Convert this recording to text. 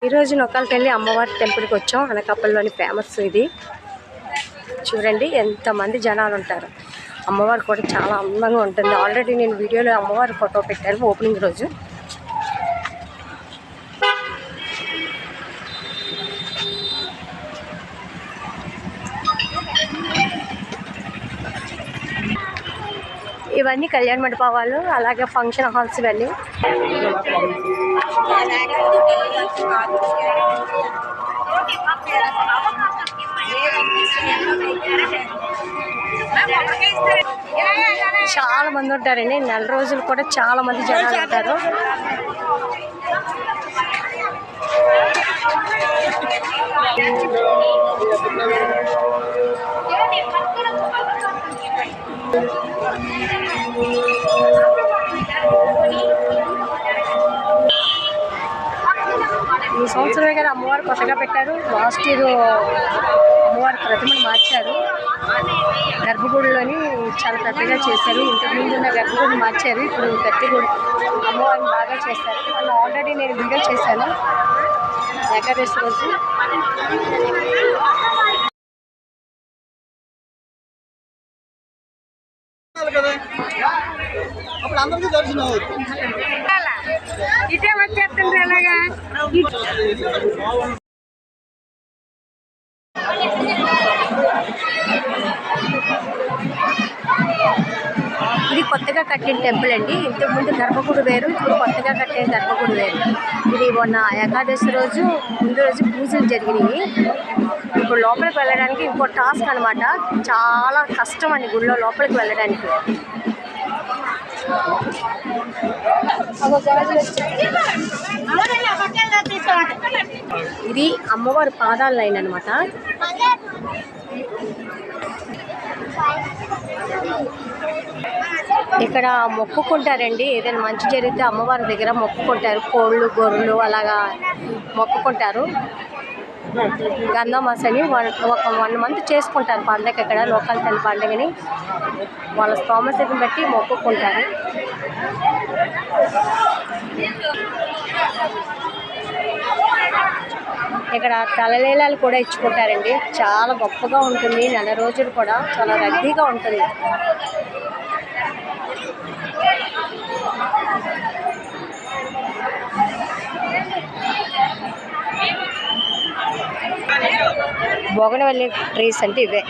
ఈరోజు నొక్కాలపల్లి అమ్మవారి టెంపుల్కి వచ్చాం. అనకాపల్లిలోని ఫేమస్ ఇది. చూడండి ఎంతమంది జనాలు ఉంటారు. అమ్మవారు కూడా చాలా అందంగా ఉంటుంది. ఆల్రెడీ నేను వీడియోలో అమ్మవారి ఫోటో పెట్టాను ఓపెనింగ్ రోజు. ఇవన్నీ కళ్యాణ మండపాలు, అలాగే ఫంక్షన్ హాల్స్. ఇవన్నీ చాలా మంది ఉంటారండి. నెల రోజులు కూడా చాలా మంది జనాలు ఉంటారు. ఈ సంవత్సరమే కదా అమ్మవారు కొత్తగా పెట్టారు. లాస్ట్ ఇయర్ అమ్మవారి ప్రతిమను మార్చారు. గర్భగుడిలోని చాలా పెద్దగా చేశారు. ఇంతకుముందు ఉన్న గర్భగుడిని మార్చారు. ఇప్పుడు గట్టిగుడి అమ్మవారిని బాగా చేశారు. ఆల్రెడీ నేను వీడియో చేశాను ఏకాదశి రోజు. ఇదే వచ్చేస్తుంది అలాగా. ఇది కొత్తగా కట్టిన టెంపుల్ అండి. ఇంతకుముందు గర్భగుడి వేరు, ఇప్పుడు కొత్తగా కట్టిన గర్భగుడి వేరు. ఇది మొన్న ఏకాదశి రోజు ముందు రోజు పూజలు జరిగినాయి. ఇప్పుడు లోపలికి వెళ్ళడానికి ఇంకో టాస్క్ అనమాట. చాలా కష్టం అండి గుడిలో లోపలికి వెళ్ళడానికి. ఇది అమ్మవారి పాదాల లైన్ అనమాట. ఇక్కడ మొక్కుకుంటారండి. ఏదైనా మంచి జరిగితే అమ్మవారి దగ్గర మొక్కుకుంటారు. కోళ్ళు, గొర్రెలు అలాగా మొక్కుకుంటారు. గంధమాస అని ఒక 1 మంత్ చేసుకుంటారు పండగ. ఇక్కడ లోకల్ తల్లి పండుగని వాళ్ళ స్తోమతని బట్టి మొక్కుకుంటారు. ఇక్కడ తలలీలాలు కూడా ఇచ్చుకుంటారండి. చాలా గొప్పగా ఉంటుంది. నెల రోజులు కూడా చాలా రద్దీగా ఉంటుంది. బోగనవల్లి ట్రీస్ అంటే ఇవే.